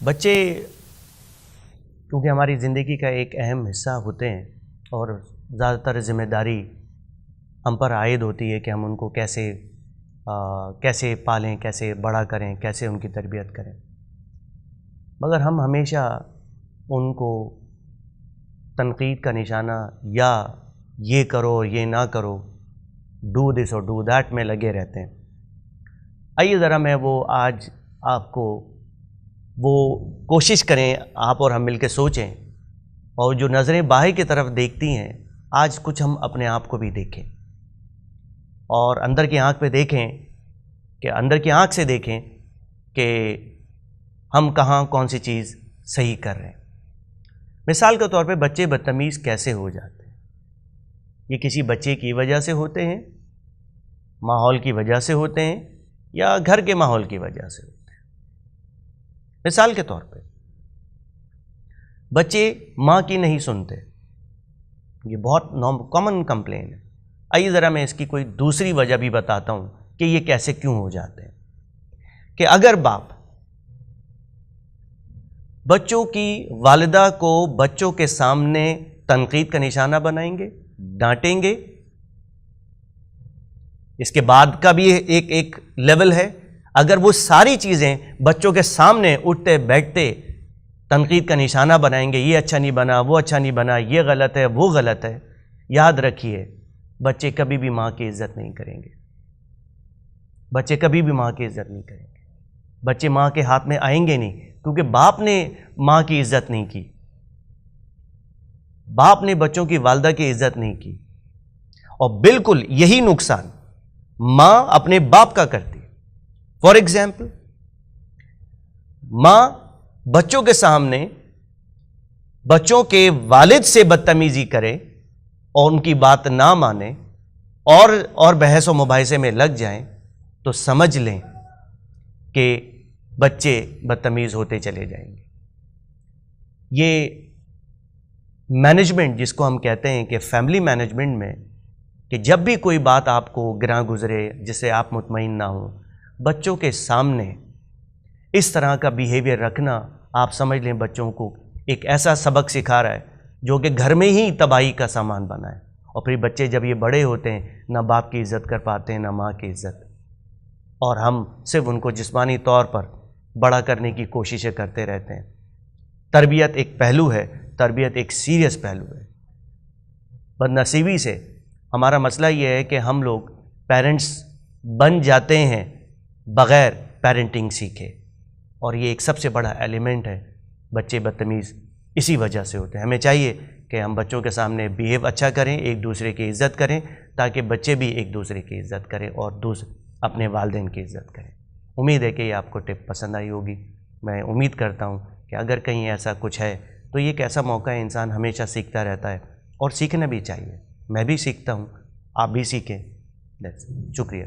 بچے کیونکہ ہماری زندگی کا ایک اہم حصہ ہوتے ہیں اور زیادہ تر ذمہ داری ہم پر عائد ہوتی ہے کہ ہم ان کو کیسے پالیں، کیسے بڑا کریں، کیسے ان کی تربیت کریں، مگر ہم ہمیشہ ان کو تنقید کا نشانہ یا یہ کرو یہ نہ کرو، ڈو دس اور ڈو دیٹ میں لگے رہتے ہیں۔ آئیے ذرا میں وہ آج آپ کو وہ کوشش کریں، آپ اور ہم مل کے سوچیں، اور جو نظریں باہر کی طرف دیکھتی ہیں آج کچھ ہم اپنے آپ کو بھی دیکھیں اور اندر کی آنکھ پہ دیکھیں کہ اندر کی آنکھ سے دیکھیں کہ ہم کہاں کون سی چیز صحیح کر رہے ہیں۔ مثال کے طور پہ بچے بدتمیز کیسے ہو جاتے ہیں؟ یہ کسی بچے کی وجہ سے ہوتے ہیں، ماحول کی وجہ سے ہوتے ہیں، یا گھر کے ماحول کی وجہ سے ہوتے ہیں۔ مثال کے طور پہ بچے ماں کی نہیں سنتے، یہ بہت کامن کمپلین ہے۔ آئیے ذرا میں اس کی کوئی دوسری وجہ بھی بتاتا ہوں کہ یہ کیسے کیوں ہو جاتے ہیں۔ کہ اگر باپ بچوں کی والدہ کو بچوں کے سامنے تنقید کا نشانہ بنائیں گے، ڈانٹیں گے، اس کے بعد کا بھی ایک لیول ہے، اگر وہ ساری چیزیں بچوں کے سامنے اٹھتے بیٹھتے تنقید کا نشانہ بنائیں گے، یہ اچھا نہیں بنا، وہ اچھا نہیں بنا، یہ غلط ہے، وہ غلط ہے، یاد رکھیے بچے کبھی بھی ماں کی عزت نہیں کریں گے۔ بچے کبھی بھی ماں کی عزت نہیں کریں گے۔ بچے ماں کے ہاتھ میں آئیں گے نہیں، کیونکہ باپ نے ماں کی عزت نہیں کی، باپ نے بچوں کی والدہ کی عزت نہیں کی، اور بالکل یہی نقصان ماں اپنے باپ کا کرتی۔ فار ایگزامپل، ماں بچوں کے سامنے بچوں کے والد سے بدتمیزی کرے اور ان کی بات نہ مانے اور بحث و مباحثے میں لگ جائیں تو سمجھ لیں کہ بچے بدتمیز ہوتے چلے جائیں گے۔ یہ مینجمنٹ جس کو ہم کہتے ہیں کہ فیملی مینجمنٹ میں، کہ جب بھی کوئی بات آپ کو گراں گزرے جس سے آپ مطمئن نہ ہوں، بچوں کے سامنے اس طرح کا بیہیویئر رکھنا، آپ سمجھ لیں بچوں کو ایک ایسا سبق سکھا رہا ہے جو کہ گھر میں ہی تباہی کا سامان بنا ہے۔ اور پھر بچے جب یہ بڑے ہوتے ہیں نہ باپ کی عزت کر پاتے ہیں، نہ ماں کی عزت، اور ہم صرف ان کو جسمانی طور پر بڑا کرنے کی کوششیں کرتے رہتے ہیں۔ تربیت ایک پہلو ہے، تربیت ایک سیریس پہلو ہے۔ بدنصیبی سے ہمارا مسئلہ یہ ہے کہ ہم لوگ پیرنٹس بن جاتے ہیں بغیر پیرنٹنگ سیکھے، اور یہ ایک سب سے بڑا ایلیمنٹ ہے۔ بچے بدتمیز اسی وجہ سے ہوتے ہیں۔ ہمیں چاہیے کہ ہم بچوں کے سامنے بیہیو اچھا کریں، ایک دوسرے کی عزت کریں، تاکہ بچے بھی ایک دوسرے کی عزت کریں اور اپنے والدین کی عزت کریں۔ امید ہے کہ یہ آپ کو ٹپ پسند آئی ہوگی۔ میں امید کرتا ہوں کہ اگر کہیں ایسا کچھ ہے تو یہ ایک ایسا موقع ہے، انسان ہمیشہ سیکھتا رہتا ہے اور سیکھنا بھی چاہیے۔ میں بھی سیکھتا ہوں، آپ بھی سیکھیں۔ شکریہ۔